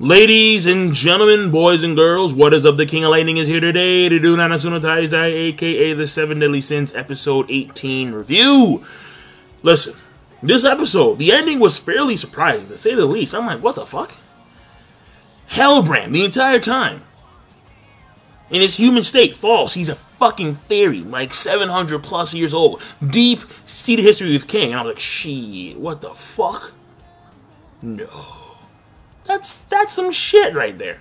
Ladies and gentlemen, boys and girls, what is up? The King of Lightning is here today to do Nanatsu no Taizai, aka the 7 Deadly Sins, episode 18 review. Listen, this episode, the ending was fairly surprising, to say the least. I'm like, what the fuck? Hellbrand, the entire time, in his human state, false. He's a fucking fairy, like 700 plus years old. Deep-seated history with King. And I was like, shit, what the fuck? No. That's some shit right there.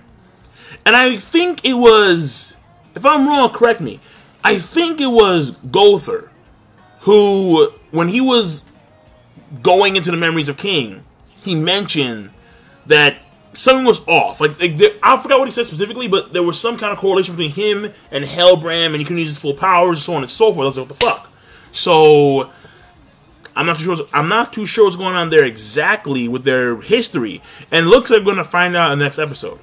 And I think it was, if I'm wrong, correct me, I think it was Gowther who, when he was going into the memories of King, he mentioned that something was off. I forgot what he said specifically, but there was some kind of correlation between him and Hellbrand, and he couldn't use his full powers, so on and so forth. I was like, what the fuck? So I'm not too sure what's going on there exactly with their history. And it looks like we're going to find out in the next episode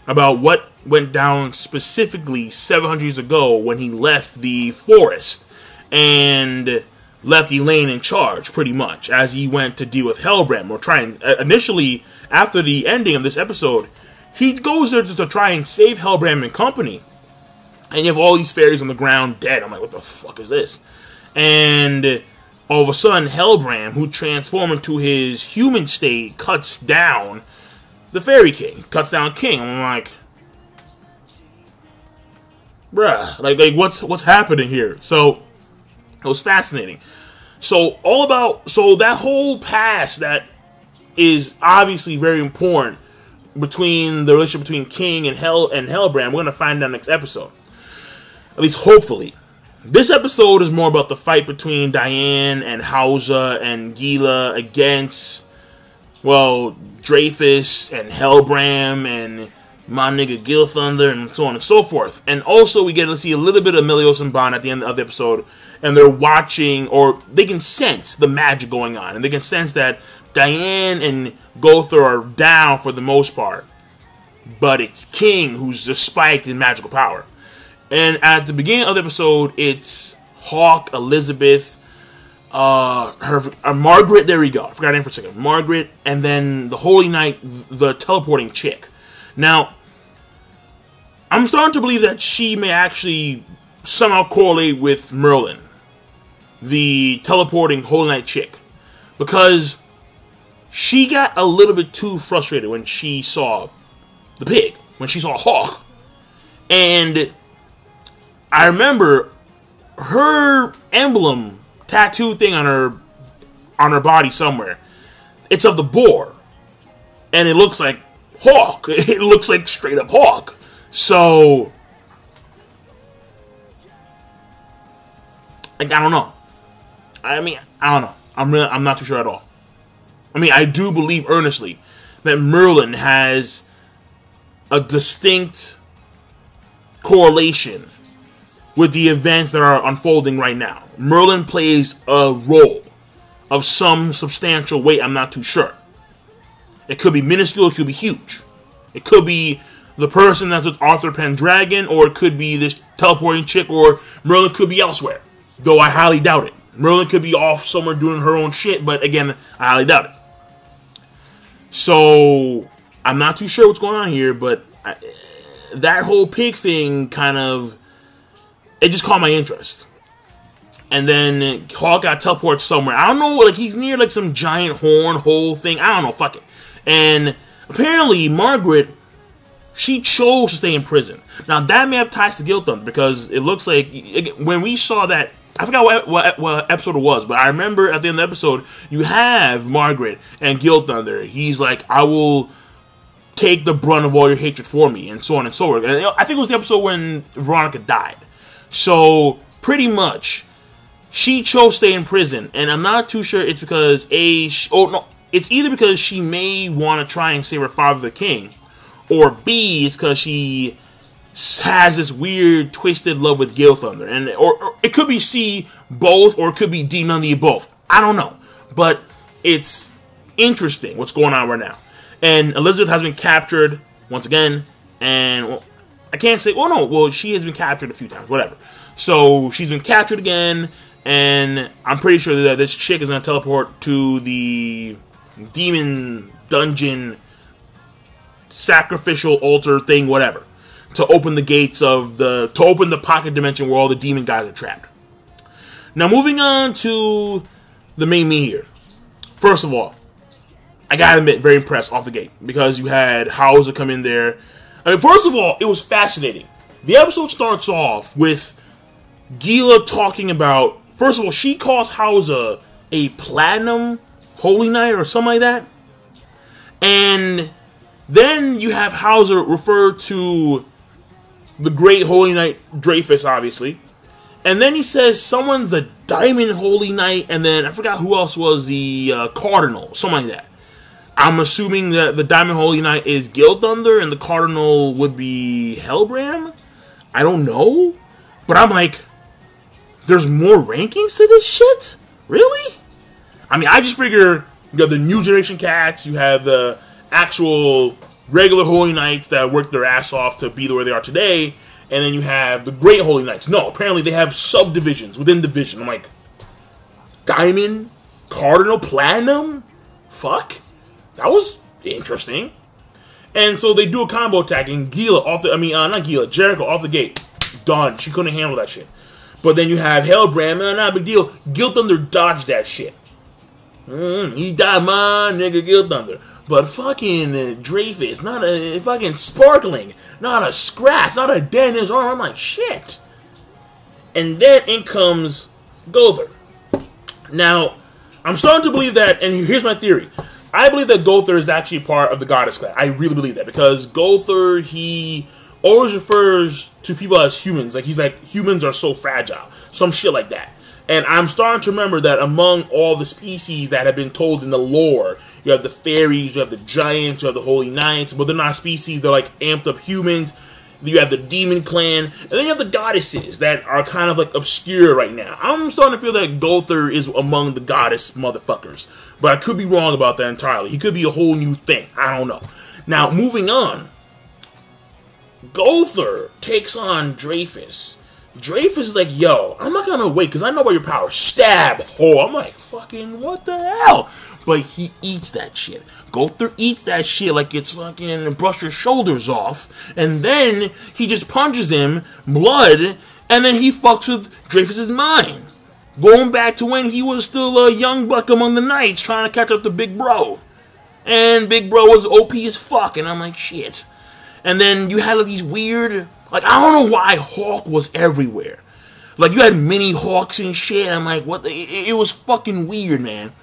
about what went down specifically 700 years ago when he left the forest and left Elaine in charge, pretty much, as he went to deal with Hellbrand. Or trying, initially, after the ending of this episode, he goes there to try and save Hellbrand and company. And you have all these fairies on the ground dead. I'm like, what the fuck is this? And all of a sudden, Hellbrand, who transformed into his human state, cuts down the Fairy King. Cuts down King. I'm like, bruh, like what's happening here? So it was fascinating. So that whole past that is obviously very important between the relationship between King and Hellbrand, we're gonna find out next episode. At least hopefully. This episode is more about the fight between Diane and Hauser and Gila against, well, Dreyfus and Hellbrand and my nigga Gilthunder and so on and so forth. And also we get to see a little bit of Melios and Bond at the end of the episode, and they're watching, or they can sense the magic going on, and they can sense that Diane and Gowther are down for the most part, but it's King who's just spiked in magical power. And at the beginning of the episode, it's Hawk, Elizabeth, Margaret, there we go. I forgot her name for a second. Margaret, and then the Holy Knight, the teleporting chick. Now, I'm starting to believe that she may actually somehow correlate with Merlin, the teleporting Holy Knight chick. Because she got a little bit too frustrated when she saw the pig, when she saw Hawk. And I remember her emblem tattoo thing on her body somewhere. It's of the boar, and it looks like Hawk. It looks like straight up Hawk. So, like, I don't know. I don't know. I'm not too sure at all. I do believe earnestly that Merlin has a distinct correlation with the events that are unfolding right now. Merlin plays a role of some substantial weight. I'm not too sure. It could be minuscule, it could be huge. It could be the person that's with Arthur Pendragon, or it could be this teleporting chick, or Merlin could be elsewhere. Though I highly doubt it. Merlin could be off somewhere doing her own shit, but again, I highly doubt it. So, I'm not too sure what's going on here, but that whole pig thing kind of, it just caught my interest. And then Hawk got teleported somewhere. I don't know, like he's near like some giant horn hole thing. I don't know, fuck it. And apparently Margaret, she chose to stay in prison. Now that may have ties to Gilthunder, because it looks like when we saw that, I forgot what episode it was, but I remember at the end of the episode, you have Margaret and Gilthunder. He's like, I will take the brunt of all your hatred for me, and so on and so forth. And I think it was the episode when Veronica died. So, pretty much, she chose to stay in prison, and I'm not too sure it's because it's either because she may want to try and save her father, the king, or B, it's because she has this weird, twisted love with Gilthunder, and or it could be C, both, or it could be D, none of the both. I don't know, but it's interesting what's going on right now. And Elizabeth has been captured once again, and well, I can't say, she has been captured a few times, whatever. So, she's been captured again, and I'm pretty sure that this chick is going to teleport to the demon dungeon sacrificial altar thing, whatever, to open the gates of to open the pocket dimension where all the demon guys are trapped. Now, moving on to the main me here. First of all, I gotta admit, very impressed off the gate, because you had Hauser come in there. I mean, first of all, it was fascinating. The episode starts off with Gila talking about, first of all, she calls Hauser a platinum holy knight or something like that. And then you have Hauser refer to the great holy knight Dreyfus, obviously. And then he says someone's a diamond holy knight, and then I forgot who else was the cardinal, something like that. I'm assuming that the diamond holy knight is Gilthunder, and the cardinal would be Hellbrand? I don't know. But I'm like, there's more rankings to this shit? Really? I mean, I just figure you have the new generation cats, you have the actual regular holy knights that worked their ass off to be where they are today, and then you have the great holy knights. No, apparently they have subdivisions within division. I'm like, diamond, cardinal, platinum? Fuck. That was interesting. And so they do a combo attack, and Gila off the, not Gila, Jericho off the gate. Done. She couldn't handle that shit. But then you have Hellbrand, man, not a big deal. Gilthunder dodged that shit. He died, my nigga Gilthunder. But fucking Dreyfus, not a fucking sparkling, not a scratch, not a dent in his arm. I'm like, shit. And then in comes Gowther. Now, I'm starting to believe that, and here's my theory. I believe that Gowther is actually part of the Goddess Clan. I really believe that, because Gowther, he always refers to people as humans. Like, he's like, humans are so fragile. Some shit like that. And I'm starting to remember that among all the species that have been told in the lore, you have the fairies, you have the giants, you have the holy knights, but they're not species, they're like amped up humans. You have the demon clan, and then you have the goddesses that are kind of like obscure right now. I'm starting to feel that Gowther is among the goddess motherfuckers, but I could be wrong about that entirely. He could be a whole new thing. I don't know. Now, moving on. Gowther takes on Dreyfus. Dreyfus is like, yo, I'm not gonna wait, because I know about your power. Stab! Oh, I'm like, fucking, what the hell? But he eats that shit. Gowther eats that shit like it's fucking brush your shoulders off. And then he just punches him, blood, and then he fucks with Dreyfus's mind. Going back to when he was still a young buck among the knights trying to catch up to Big Bro. And Big Bro was OP as fuck, and I'm like, shit. And then you had like, these weird, like, I don't know why Hawk was everywhere. Like, you had mini Hawks and shit. I'm like, what the, it was fucking weird, man.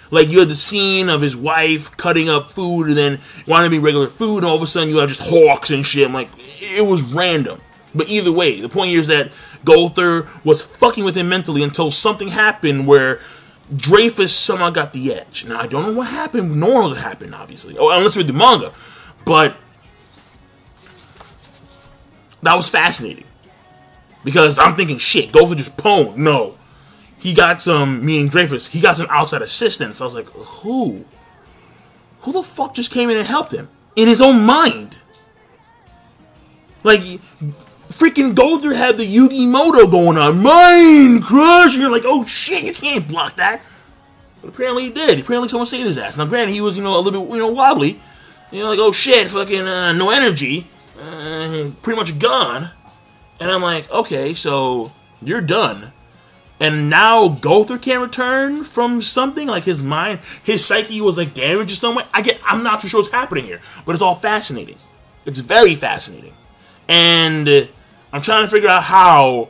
Like, you had the scene of his wife cutting up food and then wanting to be regular food, and all of a sudden you have just Hawks and shit. I'm like, it was random. But either way, the point here is that Gowther was fucking with him mentally until something happened where Dreyfus somehow got the edge. Now, I don't know what happened. No one knows what happened, obviously. Oh, unless we read the manga. But that was fascinating. Because I'm thinking, shit, Gowther just pwned. No. He got some, meaning Dreyfus, he got some outside assistance. I was like, who? Who the fuck just came in and helped him? In his own mind. Like, freaking Gowther had the Yugi Moto going on. Mind crush! And you're like, oh shit, you can't block that. But apparently he did. Apparently someone saved his ass. Now granted, he was, a little bit, wobbly. Like, oh shit, fucking, no energy. Pretty much gone. And I'm like, okay, so you're done. And now Gowther can't return from something? Like his mind, his psyche was like damaged in some way? I'm not too sure what's happening here. But it's all fascinating. It's very fascinating. And I'm trying to figure out how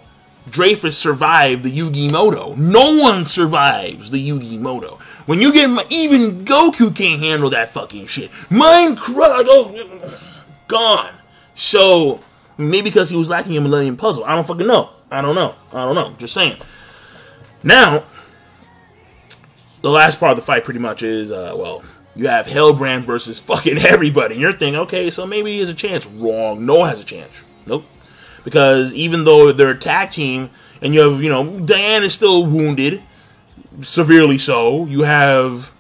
Dreyfus survived the Yugi Moto. No one survives the Yugi Moto. When you get, even Goku can't handle that fucking shit. Mind crush, gone. So, maybe because he was lacking a Millennium Puzzle. I don't fucking know. I don't know. Just saying. Now, the last part of the fight pretty much is, you have Hellbrand versus fucking everybody. And you're thinking, okay, so maybe he has a chance. Wrong. No one has a chance. Nope. Because even though they're a tag team, and you have, Diane is still wounded, severely so. You have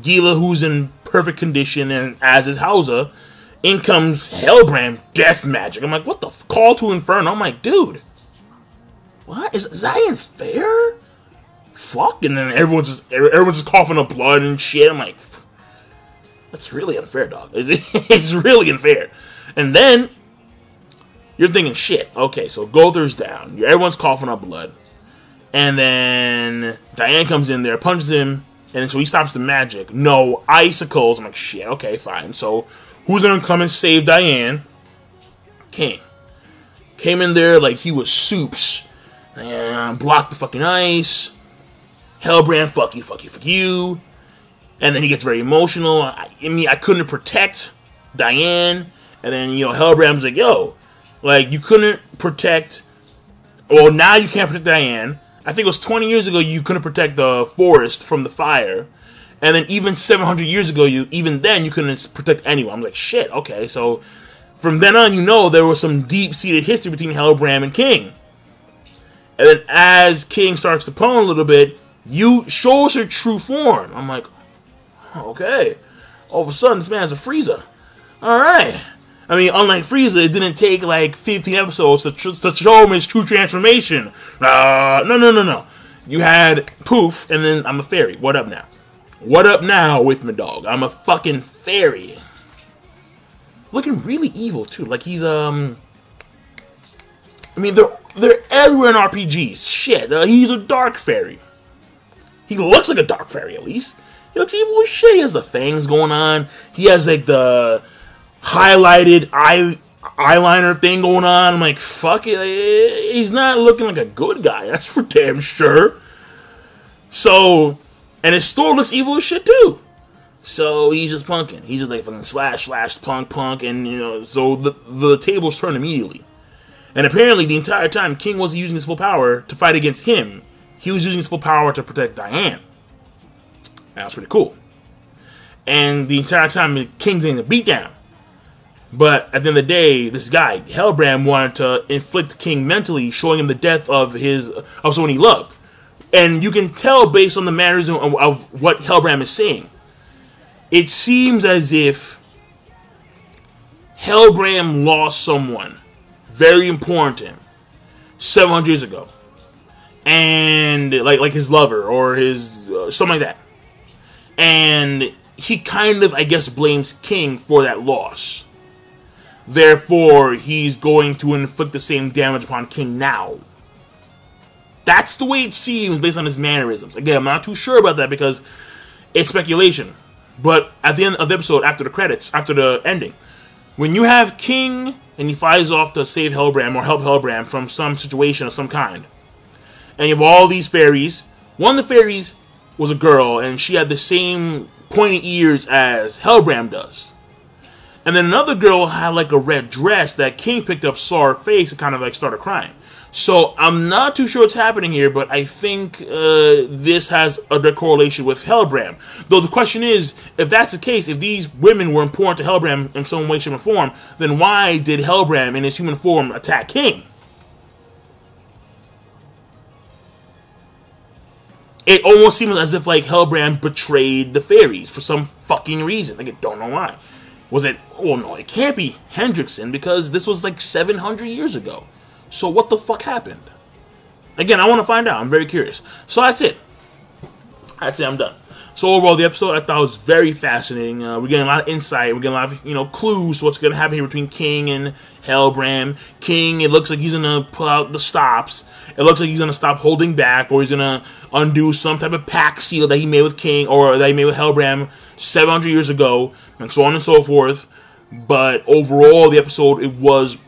Gila, who's in perfect condition, and as is Hauser. In comes Hellbrand, death magic. I'm like, what the call to Inferno? I'm like, dude, what? Is that even fair? Fuck. And then everyone's just coughing up blood and shit. I'm like, That's really unfair, dog. It's really unfair. And then you're thinking, shit, okay, so Gowther's down. Everyone's coughing up blood. And then Diane comes in there, punches him, and so he stops the magic. No icicles. I'm like, shit, okay, fine. So who's going to come and save Diane? King. Came in there like he was soups. And blocked the fucking ice. Hellbrand, fuck you, fuck you, fuck you. And then he gets very emotional. I mean, I couldn't protect Diane. And then, you know, Hellbrand's like, yo, like, you couldn't protect... Well, now you can't protect Diane. I think it was 20 years ago you couldn't protect the forest from the fire. And then even 700 years ago, even then, you couldn't protect anyone. I'm like, shit, okay. So, from then on, you know, there was some deep-seated history between Hellbrand and King. And then as King starts to pwn a little bit, you shows her true form. I'm like, okay. All of a sudden, this man's a Frieza. Alright. I mean, unlike Frieza, it didn't take like 15 episodes to show him his true transformation. No. You had poof, and then I'm a fairy. What up now? What up now with my dog? I'm a fucking fairy. Looking really evil too. Like he's I mean, they're everywhere in RPGs. Shit, he's a dark fairy. He looks like a dark fairy at least. He looks evil as shit. He has the fangs going on. He has like the highlighted eyeliner thing going on. I'm like, fuck it. He's not looking like a good guy. That's for damn sure. So, and his store looks evil as shit too. So he's just punking. He's just like fucking slash, punk, and you know, so the tables turn immediately. And apparently the entire time King wasn't using his full power to fight against him. He was using his full power to protect Diane. That's pretty cool. And the entire time King's in a beatdown. But at the end of the day, this guy, Hellbrand, wanted to inflict King mentally, showing him the death of someone he loved. And you can tell based on the mannerism of what Hellbrand is saying. It seems as if Hellbrand lost someone very important to him 700 years ago. And like his lover or his something like that. And he kind of, I guess, blames King for that loss. Therefore, he's going to inflict the same damage upon King now. That's the way it seems based on his mannerisms. Again, I'm not too sure about that because it's speculation. But at the end of the episode, after the credits, after the ending, when you have King and he flies off to save Hellbrand or help Hellbrand from some situation of some kind, and you have all these fairies, one of the fairies was a girl and she had the same pointy ears as Hellbrand does. And then another girl had like a red dress that King picked up, saw her face, and kind of like started crying. So I'm not too sure what's happening here, but I think this has a direct correlation with Hellbrand. Though the question is, if that's the case, if these women were important to Hellbrand in some way, shape, or form, then why did Hellbrand in his human form attack King? It almost seems as if like Hellbrand betrayed the fairies for some fucking reason. Like, I don't know why. Was it... Oh, no, it can't be Hendrickson because this was like 700 years ago. So what the fuck happened? Again, I want to find out. I'm very curious. So that's it. That's it. I'm done. So overall, the episode I thought was very fascinating. We're getting a lot of insight. We're getting a lot of clues to what's going to happen here between King and Hellbrand. King, it looks like he's going to pull out the stops. It looks like he's going to stop holding back, or he's going to undo some type of pact seal that he made with King, or that he made with Hellbrand 700 years ago, and so on and so forth. But overall, the episode, it was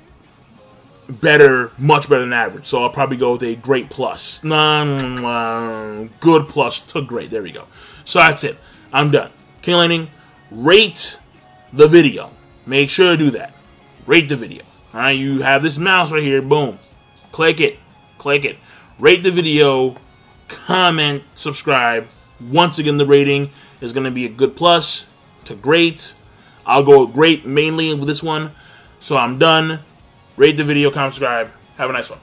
better, much better than average. So I'll probably go with a great plus. Good plus to great. There we go. So that's it. I'm done. King Lightning, rate the video. Make sure to do that. Rate the video. Alright, you have this mouse right here. Boom. Click it. Click it. Rate the video. Comment. Subscribe. Once again, the rating is going to be a good plus to great. I'll go with great mainly with this one. So I'm done. Rate the video, comment, subscribe. Have a nice one.